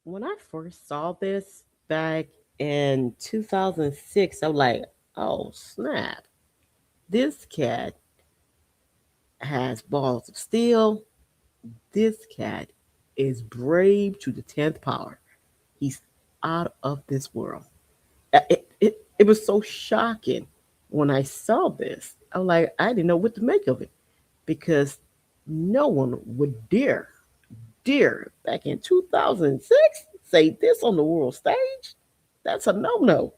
When I first saw this back in 2006, I was like, oh snap, this cat has balls of steel. This cat is brave to the 10th power. He's out of this world. It was so shocking when I saw this. I was like, I didn't know what to make of it because no one would dare back in 2006 say this on the world stage. That's a no.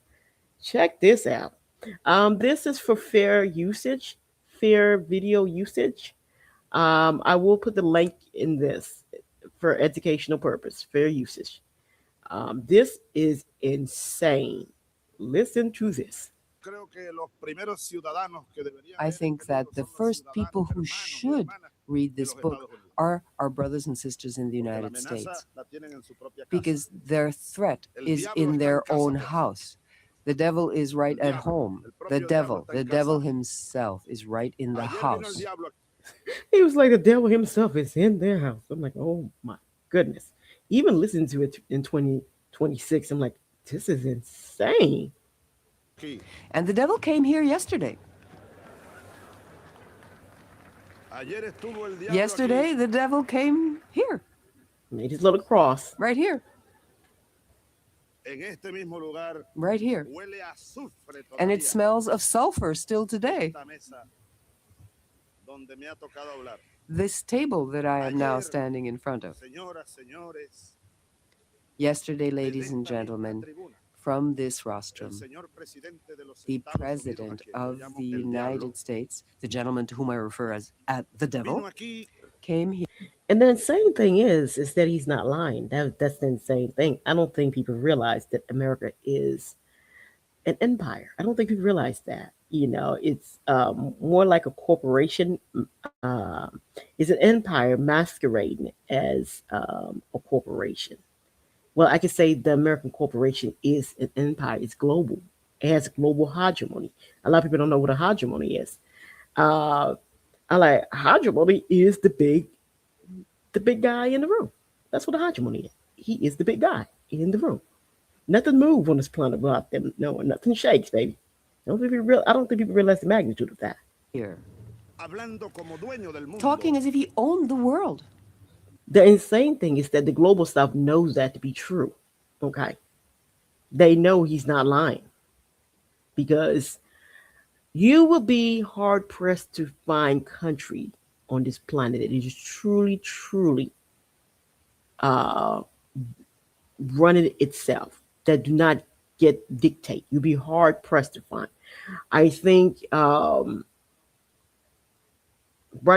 Check this out. This is for fair usage, fair video usage. I will put the link in this for educational purpose, fair usage. This is insane. Listen to this. I think that the first people who should read this book are our brothers and sisters in the United States because their threat is in their own house. The devil is right at home. The devil himself is right in the house. He was like, the devil himself is in their house. I'm like, oh my goodness. Even listening to it in 2026, I'm like, this is insane. And the devil came here yesterday. Yesterday, the devil came here, Made his little cross. right here, right here. And it smells of sulfur still today. This table that I am now standing in front of. Yesterday, ladies and gentlemen, from this rostrum, the President of the United States, the gentleman to whom I refer as the devil, came here. And the insane thing is that he's not lying. That's the insane thing. I don't think people realize that America is an empire. I don't think people realize that. It's more like a corporation. It's an empire masquerading as a corporation. Well, I could say the American corporation is an empire. It's global. It has global hegemony. A lot of people don't know what a hegemony is. Uh, I like hegemony is the big guy in the room. That's what a hegemony is. He is the big guy in the room. Nothing moves on this planet without them. No, nothing shakes, baby. I don't think people realize the magnitude of that. Here, talking as if he owned the world. The insane thing is that the global South knows that to be true. Okay, they know he's not lying because you will be hard pressed to find country on this planet that is truly uh, running itself that do not get dictate. You'll be hard pressed to find. I think right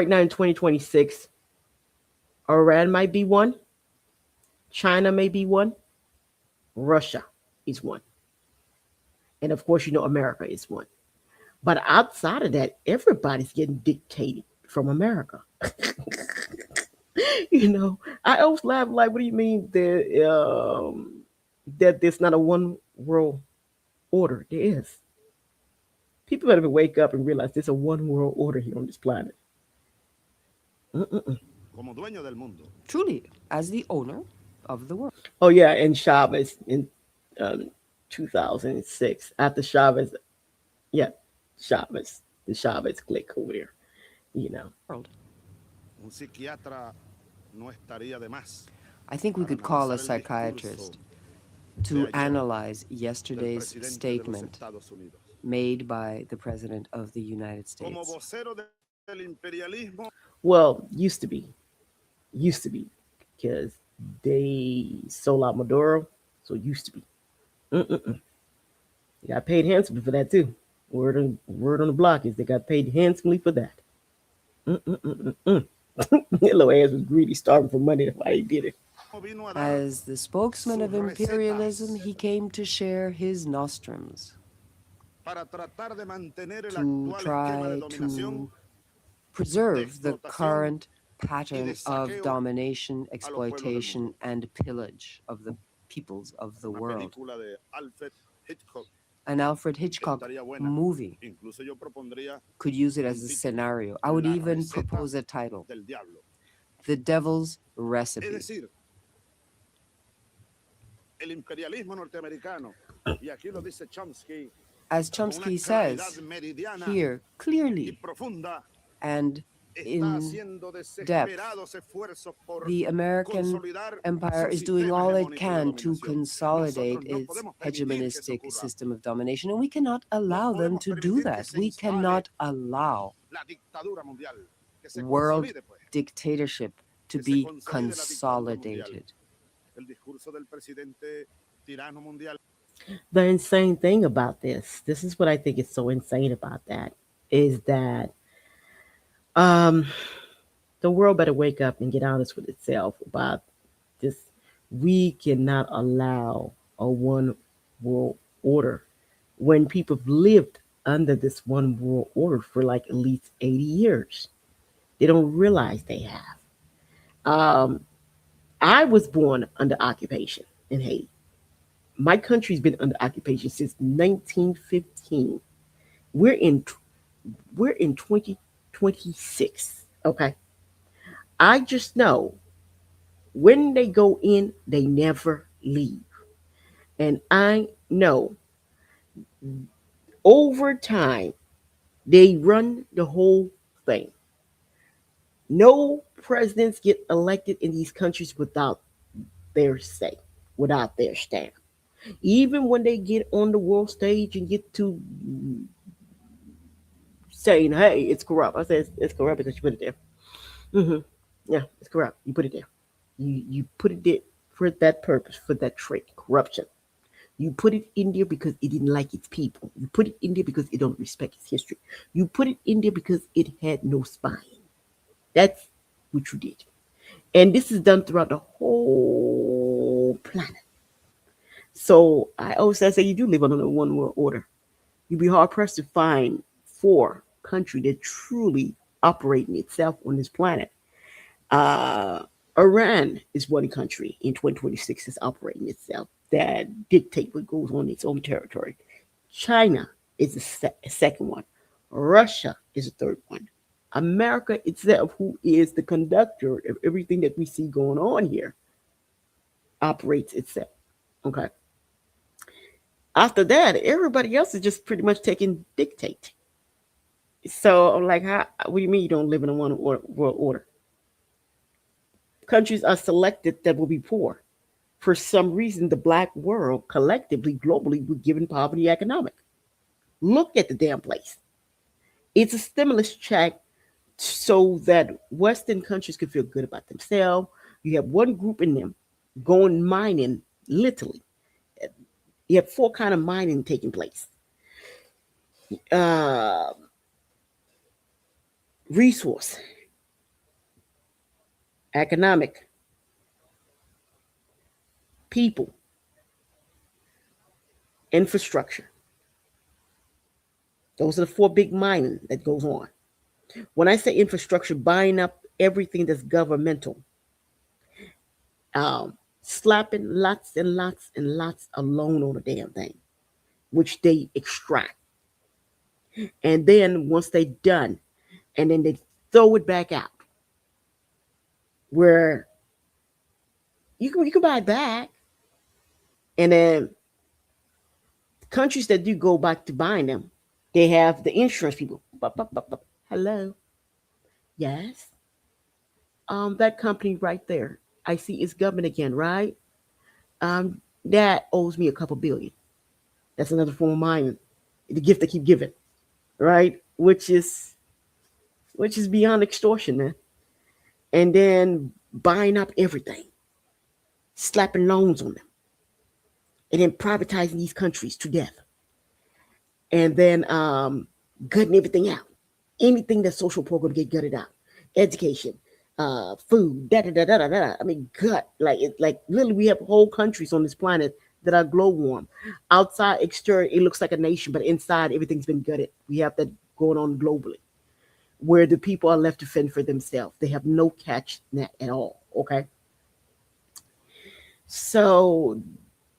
now in 2026, Iran might be one, China may be one, Russia is one, and of course, America is one. But outside of that, everybody's getting dictated from America. I always laugh like, what do you mean that there's not a one world order? There is. People better wake up and realize there's a one world order here on this planet. Mm-mm-mm. Truly, as the owner of the world. Oh yeah, and Chavez in um, 2006 after Chavez, yeah, Chavez, the Chavez clique over there. You know, I think we could call a psychiatrist to analyze yesterday's statement made by the President of the United States. well, used to be, because they sold out Maduro, so it used to be. Mm-mm-mm. They got paid handsomely for that too. Word on the block is they got paid handsomely for that. Mm-mm-mm-mm. That little ass was greedy, starving for money. That's why he did it. As the spokesman of imperialism, he came to share his nostrums to try to preserve the current pattern of domination, exploitation, and pillage of the peoples of the world. An Alfred Hitchcock movie could use it as a scenario. I would even propose a title: The Devil's Recipe. As Chomsky says here clearly and in depth, the American empire is doing all it can to consolidate its hegemonistic system of domination, and we cannot allow them to do that. We cannot allow world dictatorship to be consolidated. The insane thing about this is what I think is so insane about that, is that um, the world better wake up and get honest with itself about this. We cannot allow a one world order when people have lived under this one world order for like at least 80 years. They don't realize they have. I was born under occupation in Haiti. My country's been under occupation since 1915. We're in we're in 2026. Okay. I just know when they go in, they never leave. And I know over time, they run the whole thing. No presidents get elected in these countries without their say, without their stamp. Even when they get on the world stage and get to saying, hey, it's corrupt. I say it's corrupt because you put it there. Yeah, it's corrupt. You put it there. You put it there for that purpose, for that trait, corruption. You put it in there because it didn't like its people. You put it in there because it don't respect its history. You put it in there because it had no spine. That's what you did. And this is done throughout the whole planet. So I always say you do live under one world order. You'd be hard pressed to find four country that truly operate in itself on this planet. Uh, Iran is one country in 2026 is operating itself that dictate what goes on in its own territory. China is the second one. Russia is the third one. America itself, who is the conductor of everything that we see going on here, operates itself. Okay. After that, everybody else is just pretty much taking dictate. So I'm like, how? What do you mean you don't live in a world order? Countries are selected that will be poor. For some reason, the black world collectively, globally, we're given poverty economic. Look at the damn place. It's a stimulus check so that Western countries can feel good about themselves. You have one group in them going mining, literally. You have four kind of mining taking place. Uh, Resource, economic, people, infrastructure. Those are the four big mining that goes on. When I say infrastructure, buying up everything that's governmental, um, slapping lots and lots and lots of loan on the damn thing, which they extract. And then once they're done, and then they throw it back out, where you can buy it back, and then countries that do go back to buying them, they have the insurance people. Hello, yes, that company right there. I see it's government again, right? Um, that owes me a couple billion. That's another form of mine. The gift they keep giving, right? Which is beyond extortion, man. And then buying up everything, slapping loans on them, and then privatizing these countries to death, and then gutting everything out. Anything that social program get gutted out. Education, food, da da da da da da. I mean, gut. Like literally, we have whole countries on this planet that are glow warm. Outside, exterior, it looks like a nation, but inside, everything's been gutted. We have that going on globally, where the people are left to fend for themselves. They have no catch net at all. Okay, so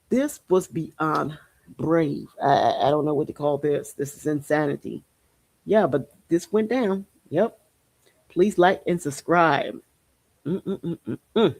this was beyond brave. I don't know what to call this. This is insanity. Yeah, but this went down. Yep. Please like and subscribe. Mm-mm-mm-mm-mm.